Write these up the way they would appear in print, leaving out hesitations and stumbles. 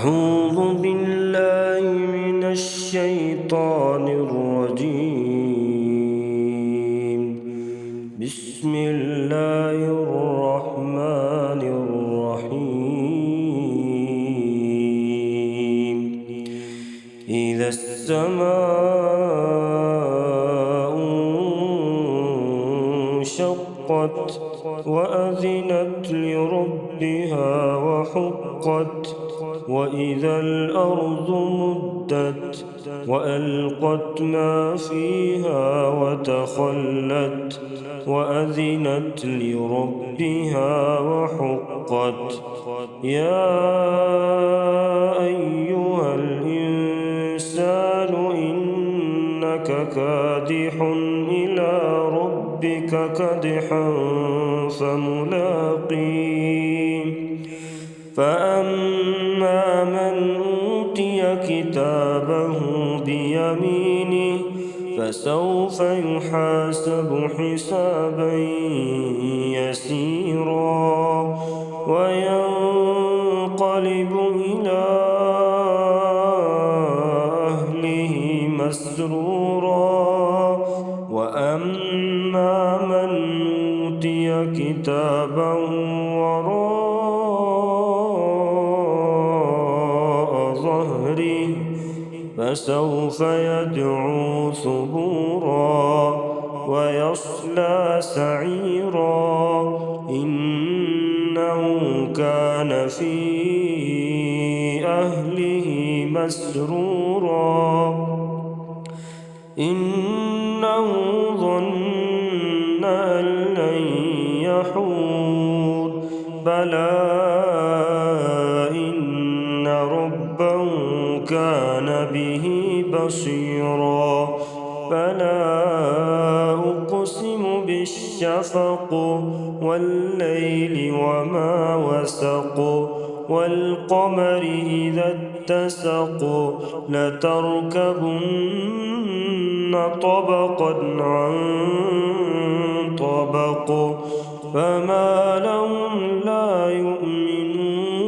أعوذ بالله من الشيطان الرجيم. بسم الله الرحمن الرحيم. إذا السماء انشقت وأذنت لربها وحقت، وإذا الأرض مدت وألقت ما فيها وتخلت وأذنت لربها وحقت. يا أيها الإنسان إنك كادح إلى ربك كدحا فملاقيه. فأما من أوتي كتابه بيمينه فسوف يحاسب حسابا يسيرا وينقلب إلى أهله مسرورا. وأما من أوتي كتابه وراء ظهره فسوف يدعو ثبورا ويصلى سعيرا. إنه كان في أهله مسرورا. إنه ظن أن لن يحور بلى إن ربه كان به بصيرا. فلا أقسم بالشفق والليل وما وسق والقمر إذا اتسق لتركبن طبقا عن طبق فما لهم لا يؤمنون.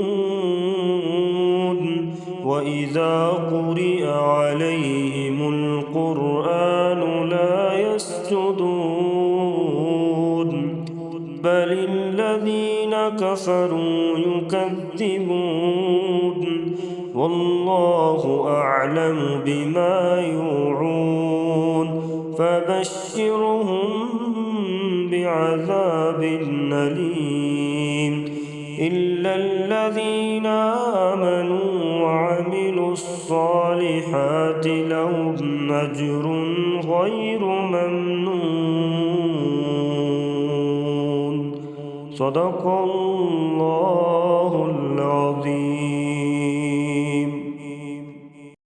وإذا قرئ عليهم القرآن لا يسجدون بل الذين كفروا يكذبون. والله أعلم بما يوعون فبشرهم بعذاب أليم إلا الذين آمنوا وعملوا الصالحات لهم أجر غير ممنون. صدق الله.